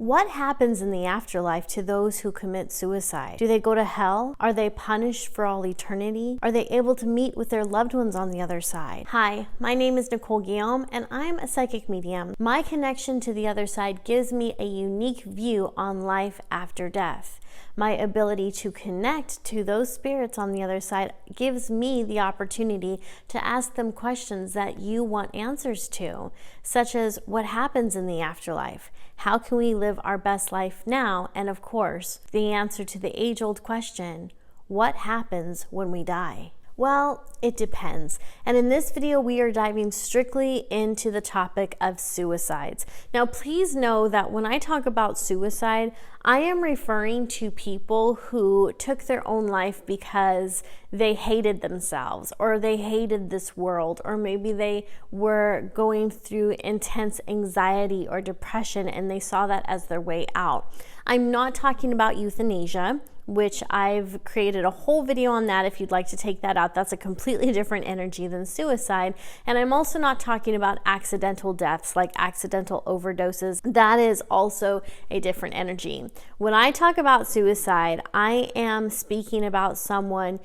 What happens in the afterlife to those who commit suicide? Do they go to hell? Are they punished for all eternity? Are they able to meet with their loved ones on the other side? Hi, my name is Nicole Guillaume, and I'm a psychic medium. My connection to the other side gives me a unique view on life after death. My ability to connect to those spirits on the other side gives me the opportunity to ask them questions that you want answers to, such as what happens in the afterlife? How can we live our best life now? And of course, the answer to the age-old question, what happens when we die? Well, it depends. And in this video, we are diving strictly into the topic of suicides. Now, please know that when I talk about suicide, I am referring to people who took their own life because they hated themselves, or they hated this world, or maybe they were going through intense anxiety or depression and they saw that as their way out. I'm not talking about euthanasia, which I've created a whole video on that if you'd like to take that out. That's a completely different energy than suicide. And I'm also not talking about accidental deaths like accidental overdoses. That is also a different energy. When I talk about suicide, I am speaking about someone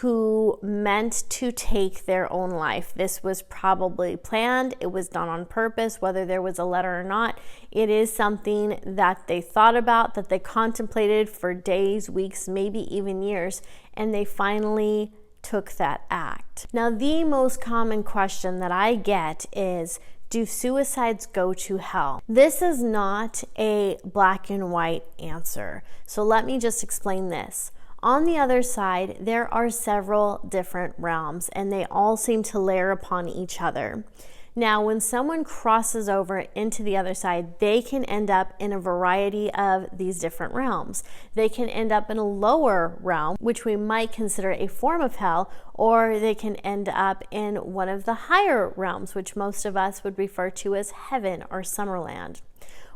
who meant to take their own life. This was probably planned. It was done on purpose, whether there was a letter or not. It is something that they thought about, that they contemplated for days, weeks, maybe even years, and they finally took that act. Now, the most common question that I get is, do suicides go to hell? This is not a black and white answer. So let me just explain this. On the other side, there are several different realms, and they all seem to layer upon each other. Now, when someone crosses over into the other side, they can end up in a variety of these different realms. They can end up in a lower realm, which we might consider a form of hell, or they can end up in one of the higher realms, which most of us would refer to as heaven or Summerland.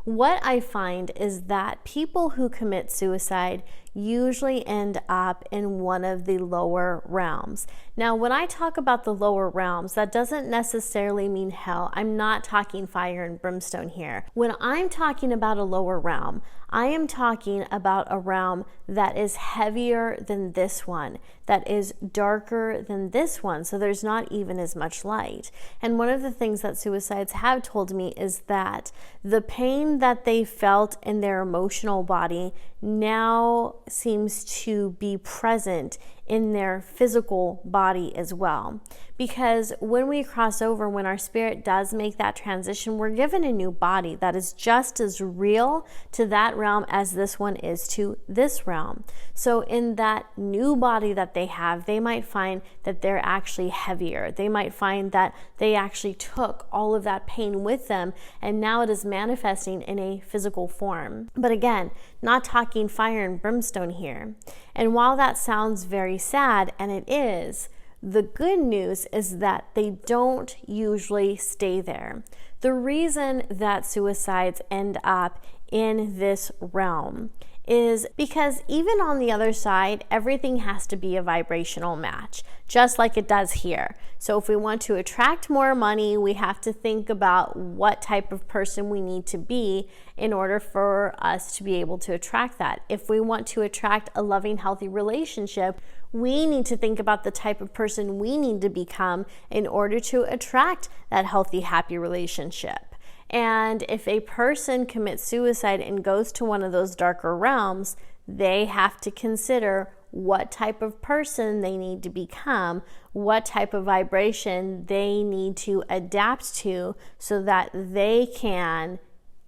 What I find is that people who commit suicide usually end up in one of the lower realms. Now, when I talk about the lower realms, that doesn't necessarily mean hell. I'm not talking fire and brimstone here. When I'm talking about a lower realm, I am talking about a realm that is heavier than this one, that is darker than this one, so there's not even as much light. And one of the things that suicides have told me is that the pain that they felt in their emotional body now seems to be present in their physical body as well. Because when we cross over, when our spirit does make that transition, we're given a new body that is just as real to that realm as this one is to this realm. So in that new body that they have, they might find that they're actually heavier. They might find that they actually took all of that pain with them, and now it is manifesting in a physical form. But again, not talking fire and brimstone here. And while that sounds very sad, and it is, the good news is that they don't usually stay there. The reason that suicides end up in this realm is because even on the other side, everything has to be a vibrational match, just like it does here. So if we want to attract more money, we have to think about what type of person we need to be in order for us to be able to attract that. If we want to attract a loving, healthy relationship, we need to think about the type of person we need to become in order to attract that healthy, happy relationship. And if a person commits suicide and goes to one of those darker realms, they have to consider what type of person they need to become, what type of vibration they need to adapt to so that they can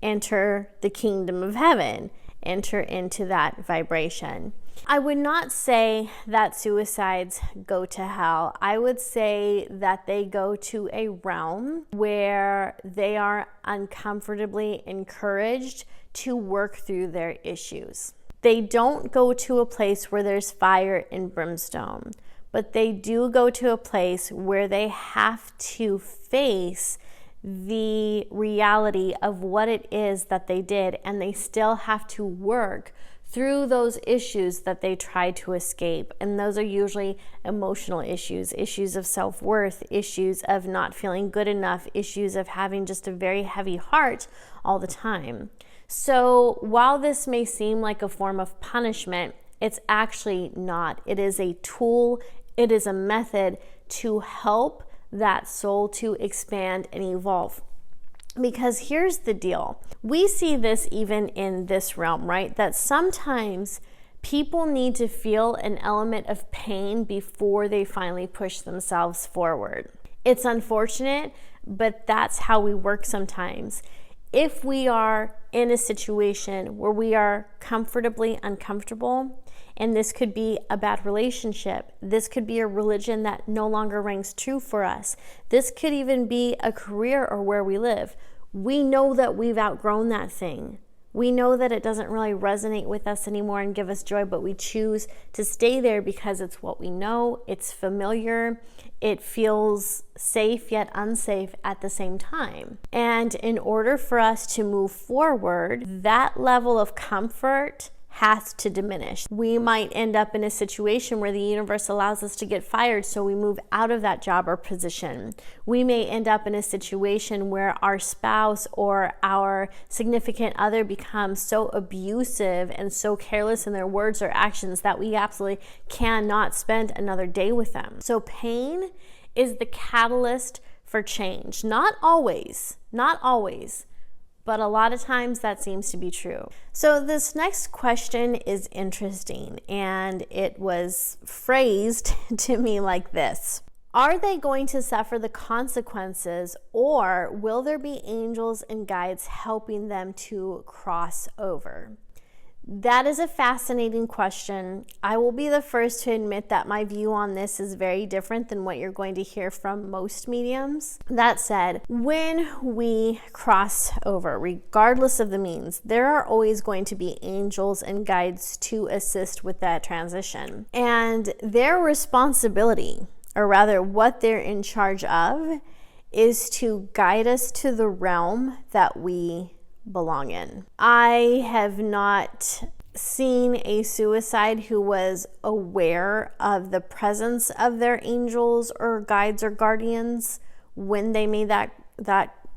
enter the kingdom of heaven, enter into that vibration. I would not say that suicides go to hell. I would say that they go to a realm where they are uncomfortably encouraged to work through their issues. They don't go to a place where there's fire and brimstone, but they do go to a place where they have to face the reality of what it is that they did, and they still have to work through those issues that they try to escape. And those are usually emotional issues, issues of self-worth, issues of not feeling good enough, issues of having just a very heavy heart all the time. So while this may seem like a form of punishment, it's actually not. It is a tool, it is a method to help that soul to expand and evolve. Because here's the deal. We see this even in this realm, right? That sometimes people need to feel an element of pain before they finally push themselves forward. It's unfortunate, but that's how we work sometimes. If we are in a situation where we are comfortably uncomfortable, and this could be a bad relationship, this could be a religion that no longer rings true for us, this could even be a career or where we live, we know that we've outgrown that thing. We know that it doesn't really resonate with us anymore and give us joy, but we choose to stay there because it's what we know, it's familiar, it feels safe yet unsafe at the same time. And in order for us to move forward, that level of comfort has to diminish. We might end up in a situation where the universe allows us to get fired, so we move out of that job or position. We may end up in a situation where our spouse or our significant other becomes so abusive and so careless in their words or actions that we absolutely cannot spend another day with them. So pain is the catalyst for change. Not always, but a lot of times that seems to be true. So this next question is interesting, and it was phrased to me like this. Are they going to suffer the consequences, or will there be angels and guides helping them to cross over? That is a fascinating question. I will be the first to admit that my view on this is very different than what you're going to hear from most mediums. That said, when we cross over, regardless of the means, there are always going to be angels and guides to assist with that transition. And their responsibility, or rather what they're in charge of, is to guide us to the realm that we belong in. I have not seen a suicide who was aware of the presence of their angels or guides or guardians when they made that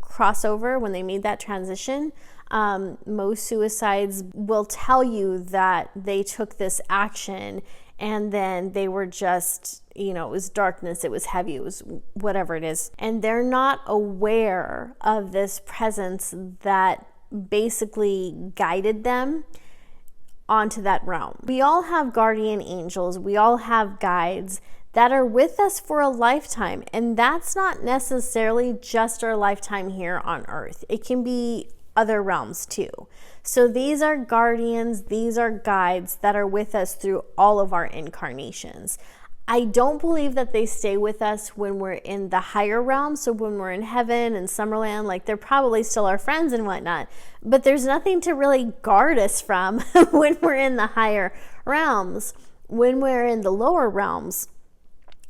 crossover, when they made that transition. Most suicides will tell you that they took this action and then they were just, it was darkness, it was heavy, it was whatever it is. And they're not aware of this presence that basically guided them onto that realm. We all have guardian angels, we all have guides that are with us for a lifetime, and that's not necessarily just our lifetime here on earth. It can be other realms too. So these are guardians, these are guides that are with us through all of our incarnations. I don't believe that they stay with us when we're in the higher realm. So when we're in heaven and Summerland, like they're probably still our friends and whatnot, but there's nothing to really guard us from when we're in the higher realms. When we're in the lower realms,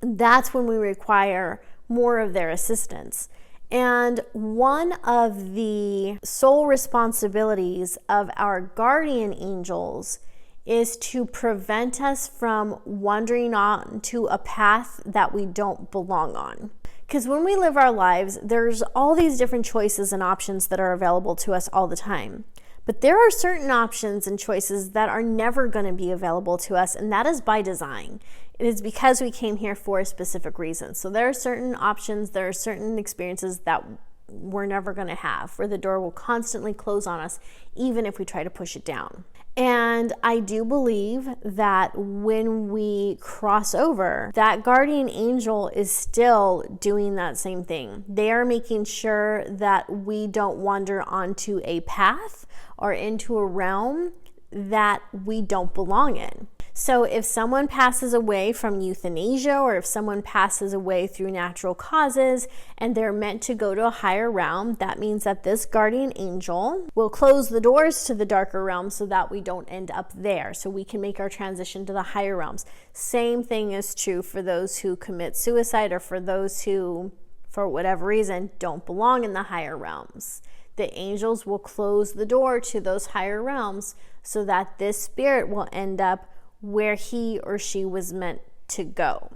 that's when we require more of their assistance. And one of the sole responsibilities of our guardian angels is to prevent us from wandering on to a path that we don't belong on. Because when we live our lives, there's all these different choices and options that are available to us all the time. But there are certain options and choices that are never going to be available to us, and that is by design. It is because we came here for a specific reason. So there are certain options, there are certain experiences that we're never going to have, where the door will constantly close on us, even if we try to push it down. And I do believe that when we cross over, that guardian angel is still doing that same thing. They are making sure that we don't wander onto a path or into a realm that we don't belong in. So if someone passes away from euthanasia, or if someone passes away through natural causes and they're meant to go to a higher realm, that means that this guardian angel will close the doors to the darker realm so that we don't end up there, so we can make our transition to the higher realms. Same thing is true for those who commit suicide, or for those who, for whatever reason, don't belong in the higher realms. The angels will close the door to those higher realms so that this spirit will end up where he or she was meant to go.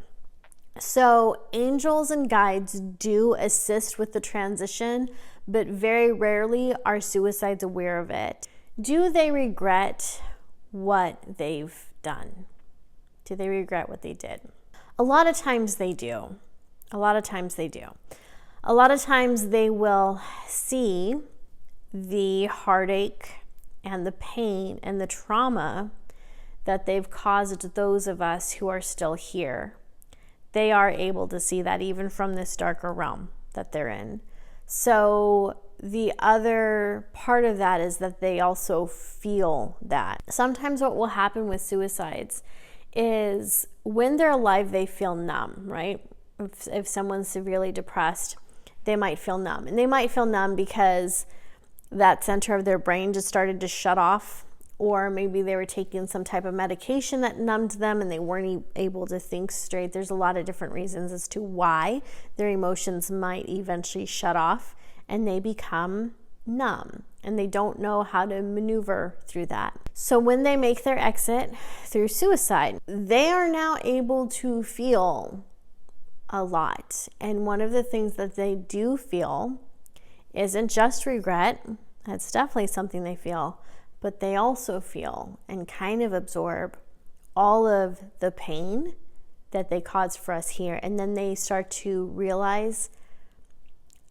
So angels and guides do assist with the transition, but very rarely are suicides aware of it. Do they regret what they've done? Do they regret what they did? A lot of times they do. A lot of times they do. A lot of times they will see the heartache and the pain and the trauma that they've caused those of us who are still here. They are able to see that even from this darker realm that they're in. So the other part of that is that they also feel that. Sometimes what will happen with suicides is when they're alive, they feel numb, right? If someone's severely depressed, they might feel numb. And they might feel numb because that center of their brain just started to shut off, or maybe they were taking some type of medication that numbed them and they weren't able to think straight. There's a lot of different reasons as to why their emotions might eventually shut off and they become numb and they don't know how to maneuver through that. So when they make their exit through suicide, they are now able to feel a lot. And one of the things that they do feel isn't just regret. That's definitely something they feel, but they also feel and kind of absorb all of the pain that they caused for us here. And then they start to realize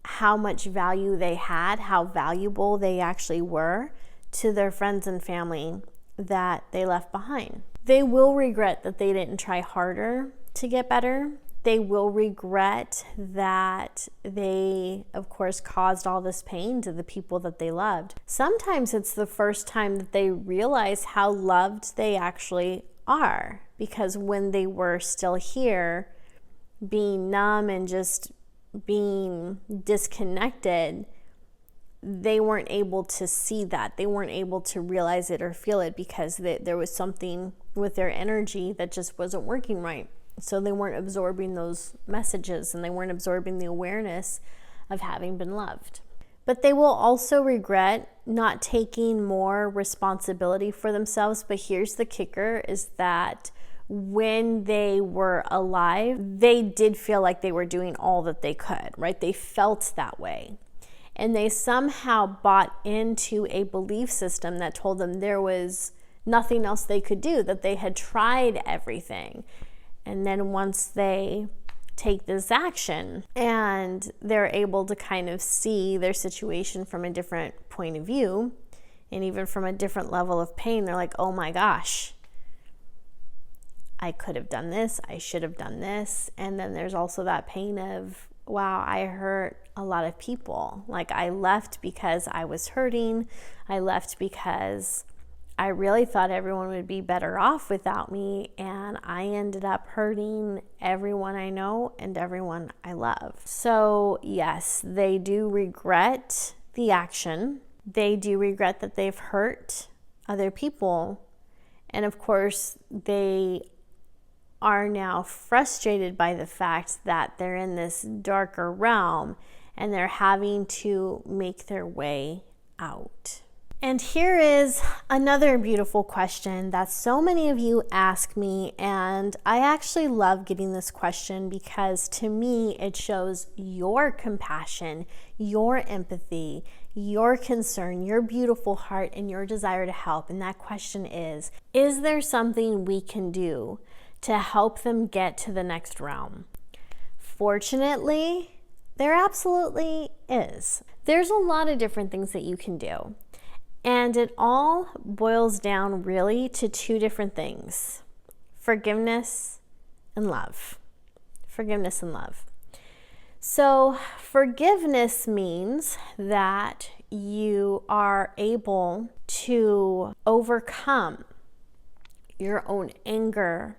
how much value they had, how valuable they actually were to their friends and family that they left behind. They will regret that they didn't try harder to get better. They will regret that they, of course, caused all this pain to the people that they loved. Sometimes it's the first time that they realize how loved they actually are, because when they were still here, being numb and just being disconnected, they weren't able to see that. They weren't able to realize it or feel it because there was something with their energy that just wasn't working right. So they weren't absorbing those messages and they weren't absorbing the awareness of having been loved. But they will also regret not taking more responsibility for themselves. But here's the kicker, is that when they were alive, they did feel like they were doing all that they could, right? They felt that way. And they somehow bought into a belief system that told them there was nothing else they could do, that they had tried everything. And then once they take this action and they're able to kind of see their situation from a different point of view and even from a different level of pain, they're like, oh my gosh, I could have done this, I should have done this. And then there's also that pain of, wow, I hurt a lot of people. Like, I left because I was hurting. I left because I really thought everyone would be better off without me, and I ended up hurting everyone I know and everyone I love. So yes, they do regret the action. They do regret that they've hurt other people. And of course, they are now frustrated by the fact that they're in this darker realm and they're having to make their way out. And here is another beautiful question that so many of you ask me, and I actually love getting this question because to me it shows your compassion, your empathy, your concern, your beautiful heart, and your desire to help. And that question is there something we can do to help them get to the next realm? Fortunately, there absolutely is. There's a lot of different things that you can do. And it all boils down really to two different things: forgiveness and love. Forgiveness and love. So forgiveness means that you are able to overcome your own anger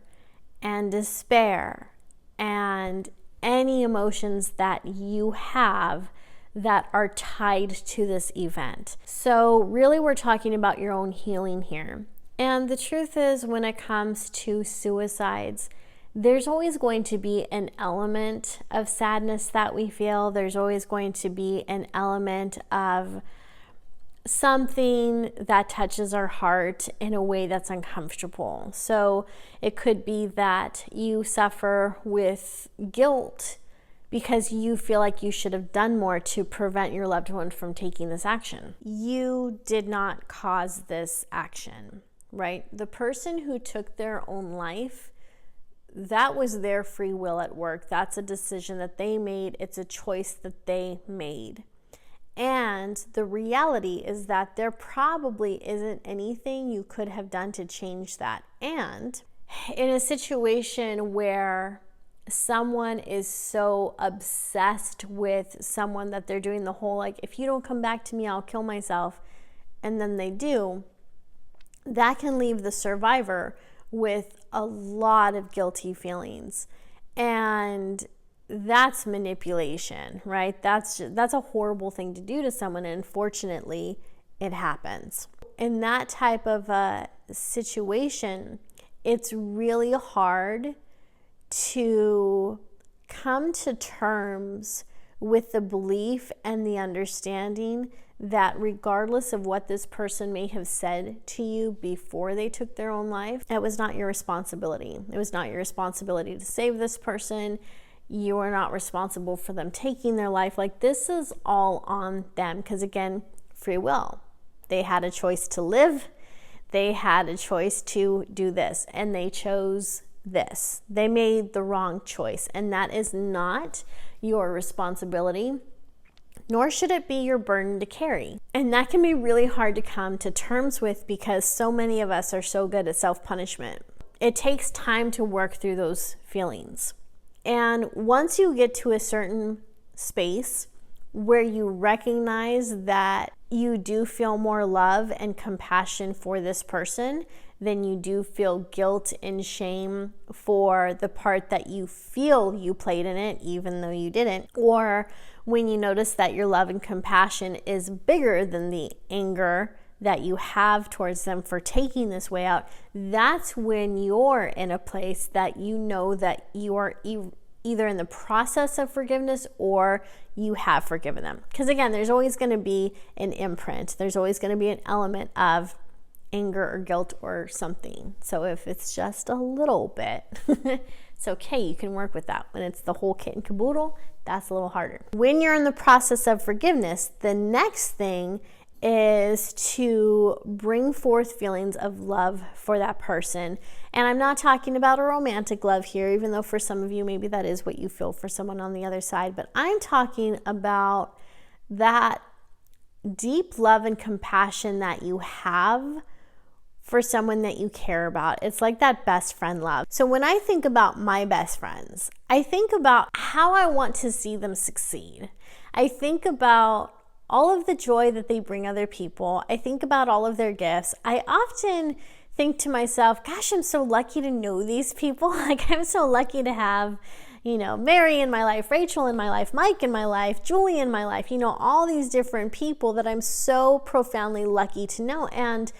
and despair and any emotions that you have that are tied to this event. So really we're talking about your own healing here. And the truth is, when it comes to suicides, there's always going to be an element of sadness that we feel. There's always going to be an element of something that touches our heart in a way that's uncomfortable. So it could be that you suffer with guilt because you feel like you should have done more to prevent your loved one from taking this action. You did not cause this action, right? The person who took their own life, that was their free will at work. That's a decision that they made. It's a choice that they made. And the reality is that there probably isn't anything you could have done to change that. And in a situation where someone is so obsessed with someone that they're doing the whole, like, if you don't come back to me, I'll kill myself, and then they do, that can leave the survivor with a lot of guilty feelings. And that's manipulation, right? That's a horrible thing to do to someone, and unfortunately, it happens. In that type of a situation, it's really hard to come to terms with the belief and the understanding that regardless of what this person may have said to you before they took their own life, it was not your responsibility. It was not your responsibility to save this person. You are not responsible for them taking their life. Like, this is all on them, because again, free will. They had a choice to live. They had a choice to do this, and they chose this. They made the wrong choice, and that is not your responsibility, nor should it be your burden to carry. And that can be really hard to come to terms with, because so many of us are so good at self-punishment. It takes time to work through those feelings. And once you get to a certain space where you recognize that you do feel more love and compassion for this person than you do feel guilt and shame for the part that you feel you played in it, even though you didn't, or when you notice that your love and compassion is bigger than the anger that you have towards them for taking this way out, that's when you're in a place that you know that you are either in the process of forgiveness or you have forgiven them. Because again, there's always going to be an imprint. There's always going to be an element of anger or guilt or something. So if it's just a little bit, it's okay. You can work with that. When it's the whole kit and caboodle, that's a little harder. When you're in the process of forgiveness, the next thing is to bring forth feelings of love for that person. And I'm not talking about a romantic love here, even though for some of you, maybe that is what you feel for someone on the other side. But I'm talking about that deep love and compassion that you have for someone that you care about. It's like that best friend love. So when I think about my best friends, I think about how I want to see them succeed. I think about all of the joy that they bring other people. I think about all of their gifts. I often think to myself, gosh, I'm so lucky to know these people. Like, I'm so lucky to have, Mary in my life, Rachel in my life, Mike in my life, Julie in my life, all these different people that I'm so profoundly lucky to know. And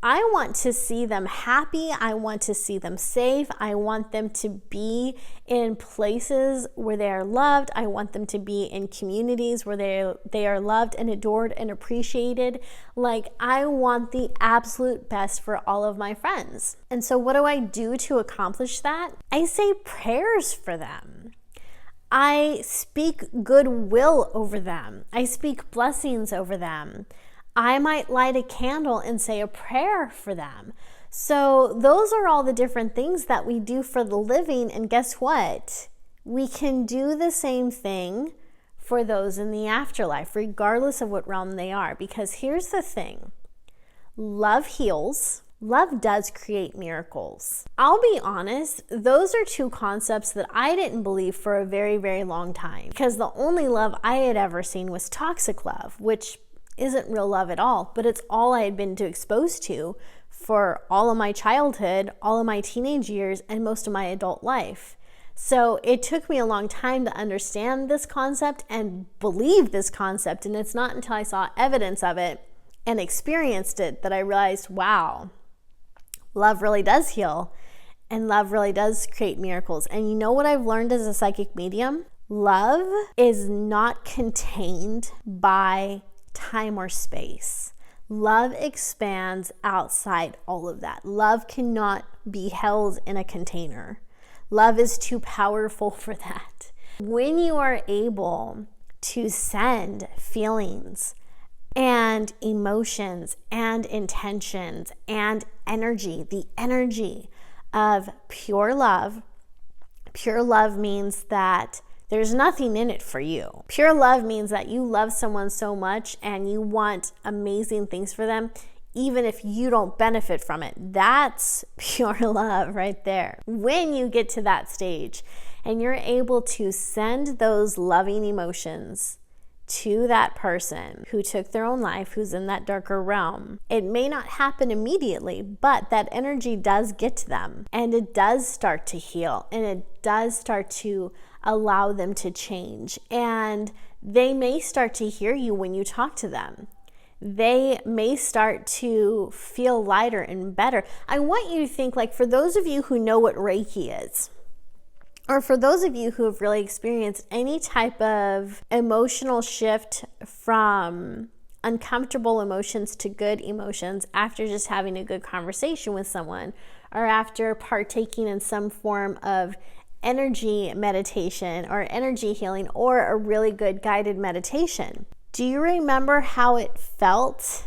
I want to see them happy. I want to see them safe. I want them to be in places where they are loved. I want them to be in communities where they are loved and adored and appreciated. Like, I want the absolute best for all of my friends. And so what do I do to accomplish that? I say prayers for them. I speak goodwill over them. I speak blessings over them. I might light a candle and say a prayer for them. So those are all the different things that we do for the living. And guess what? We can do the same thing for those in the afterlife, regardless of what realm they are. Because here's the thing. Love heals. Love does create miracles. I'll be honest, those are two concepts that I didn't believe for a very, very long time. Because the only love I had ever seen was toxic love, which isn't real love at all, but it's all I had been exposed to for all of my childhood, all of my teenage years, and most of my adult life. So it took me a long time to understand this concept and believe this concept, and it's not until I saw evidence of it and experienced it that I realized, wow, love really does heal, and love really does create miracles. And you know what I've learned as a psychic medium? Love is not contained by time or space. Love expands outside all of that. Love cannot be held in a container. Love is too powerful for that. When you are able to send feelings and emotions and intentions and energy, the energy of pure love means that there's nothing in it for you. Pure love means that you love someone so much and you want amazing things for them, even if you don't benefit from it. That's pure love right there. When you get to that stage and you're able to send those loving emotions to that person who took their own life, who's in that darker realm, it may not happen immediately, but that energy does get to them and it does start to heal and it does start to allow them to change. And they may start to hear you when you talk to them. They may start to feel lighter and better. I want you to think, like, for those of you who know what Reiki is, or for those of you who have really experienced any type of emotional shift from uncomfortable emotions to good emotions after just having a good conversation with someone, or after partaking in some form of energy meditation or energy healing or a really good guided meditation. Do you remember how it felt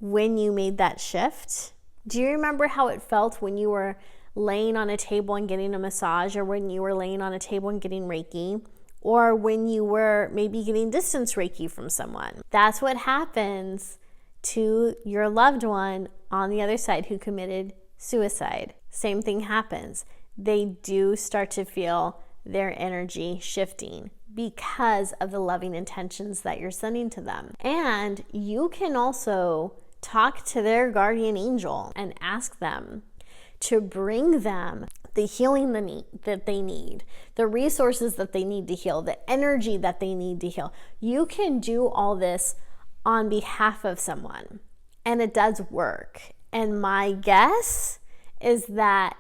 when you made that shift? Do you remember how it felt when you were laying on a table and getting a massage, or when you were laying on a table and getting Reiki, or when you were maybe getting distance Reiki from someone? That's what happens to your loved one on the other side who committed suicide. Same thing happens. They do start to feel their energy shifting because of the loving intentions that you're sending to them. And you can also talk to their guardian angel and ask them to bring them the healing that they need, the resources that they need to heal, the energy that they need to heal. You can do all this on behalf of someone, and it does work. And my guess is that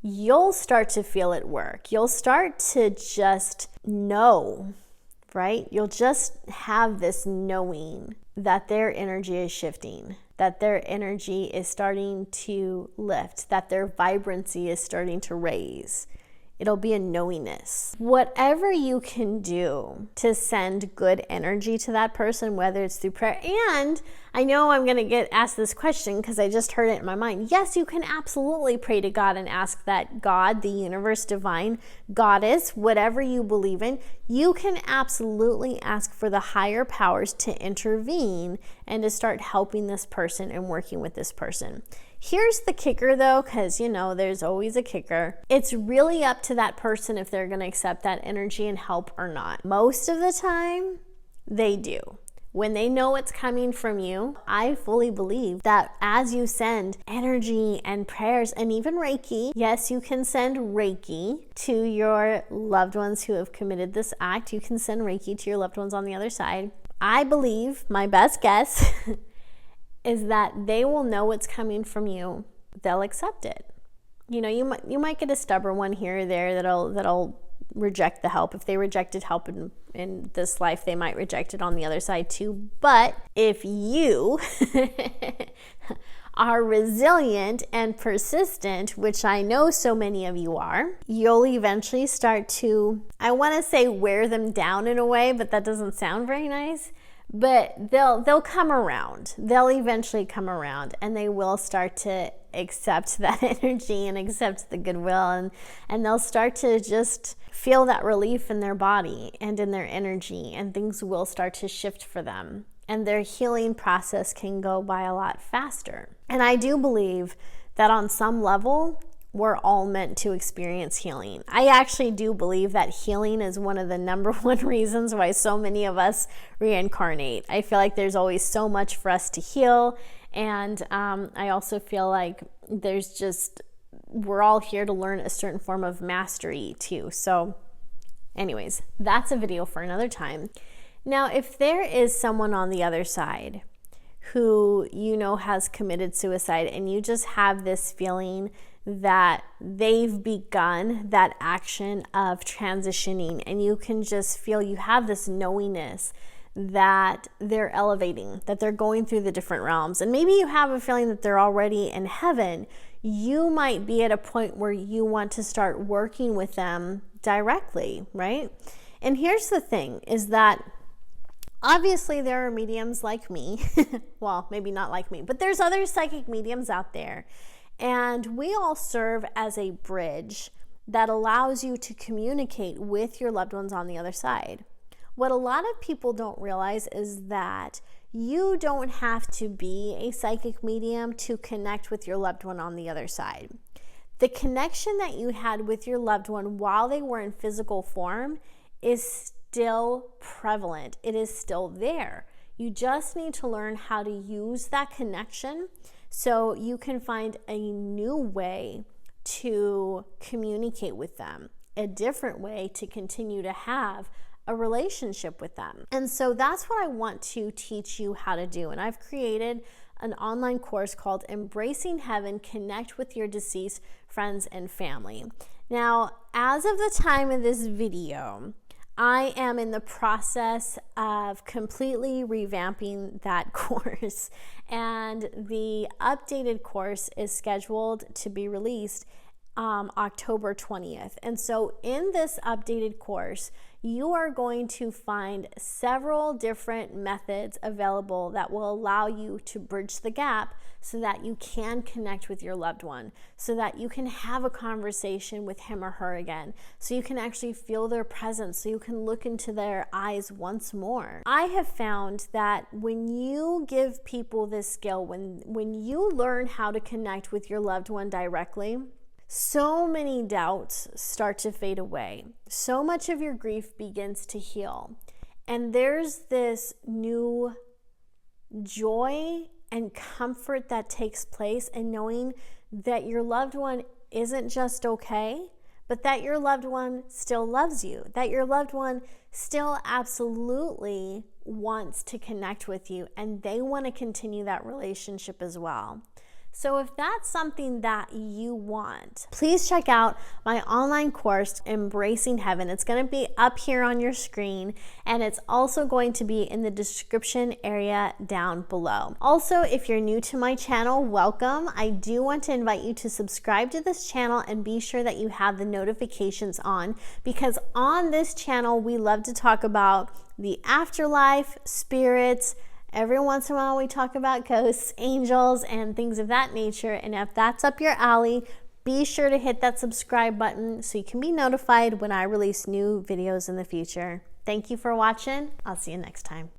you'll start to feel it work. You'll start to just know, right? You'll just have this knowing that their energy is shifting, that their energy is starting to lift, that their vibrancy is starting to raise. It'll be a knowingness. Whatever you can do to send good energy to that person, whether it's through prayer, and I know I'm going to get asked this question because I just heard it in my mind. Yes, you can absolutely pray to God and ask that God, the universe, divine, goddess, whatever you believe in, you can absolutely ask for the higher powers to intervene and to start helping this person and working with this person. Here's the kicker though, because there's always a kicker. It's really up to that person if they're going to accept that energy and help or not. Most of the time, they do. When they know it's coming from you, I fully believe that as you send energy and prayers and even Reiki, yes, you can send Reiki to your loved ones who have committed this act. You can send Reiki to your loved ones on the other side. I believe, my best guess, is that they will know it's coming from you. They'll accept it. You might get a stubborn one here or there that'll reject the help. If they rejected help in this life, they might reject it on the other side too. But if you are resilient and persistent, which I know so many of you are, you'll eventually start to, I want to say, wear them down in a way, but that doesn't sound very nice. But they'll come around. They'll eventually come around, and they will start to accept that energy and accept the goodwill, and they'll start to just feel that relief in their body and in their energy, and things will start to shift for them, and their healing process can go by a lot faster. And I do believe that on some level, we're all meant to experience healing. I actually do believe that healing is one of the number one reasons why so many of us reincarnate. I feel like there's always so much for us to heal. And I also feel like we're all here to learn a certain form of mastery too. So anyways, that's a video for another time. Now, if there is someone on the other side who has committed suicide, and you just have this feeling that they've begun that action of transitioning, and you can just feel, you have this knowingness that they're elevating, that they're going through the different realms, and maybe you have a feeling that they're already in heaven, you might be at a point where you want to start working with them directly, right? And here's the thing, is that obviously there are mediums like me. Well, maybe not like me, but there's other psychic mediums out there. And we all serve as a bridge that allows you to communicate with your loved ones on the other side. What a lot of people don't realize is that you don't have to be a psychic medium to connect with your loved one on the other side. The connection that you had with your loved one while they were in physical form is still prevalent. It is still there. You just need to learn how to use that connection so you can find a new way to communicate with them, a different way to continue to have a relationship with them. And so that's what I want to teach you how to do. And I've created an online course called Embracing Heaven, Connect with Your Deceased Friends and Family. Now, as of the time of this video, I am in the process of completely revamping that course, and the updated course is scheduled to be released October 20th. And so in this updated course, you are going to find several different methods available that will allow you to bridge the gap so that you can connect with your loved one, so that you can have a conversation with him or her again, so you can actually feel their presence, so you can look into their eyes once more. I have found that when you give people this skill, when you learn how to connect with your loved one directly, so many doubts start to fade away. So much of your grief begins to heal. And there's this new joy and comfort that takes place in knowing that your loved one isn't just okay, but that your loved one still loves you, that your loved one still absolutely wants to connect with you, and they want to continue that relationship as well. So if that's something that you want, please check out my online course, Embracing Heaven. It's going to be up here on your screen, and it's also going to be in the description area down below. Also, if you're new to my channel, welcome. I do want to invite you to subscribe to this channel and be sure that you have the notifications on, because on this channel, we love to talk about the afterlife, spirits. Every once in a while we talk about ghosts, angels, and things of that nature. And if that's up your alley, be sure to hit that subscribe button so you can be notified when I release new videos in the future. Thank you for watching. I'll see you next time.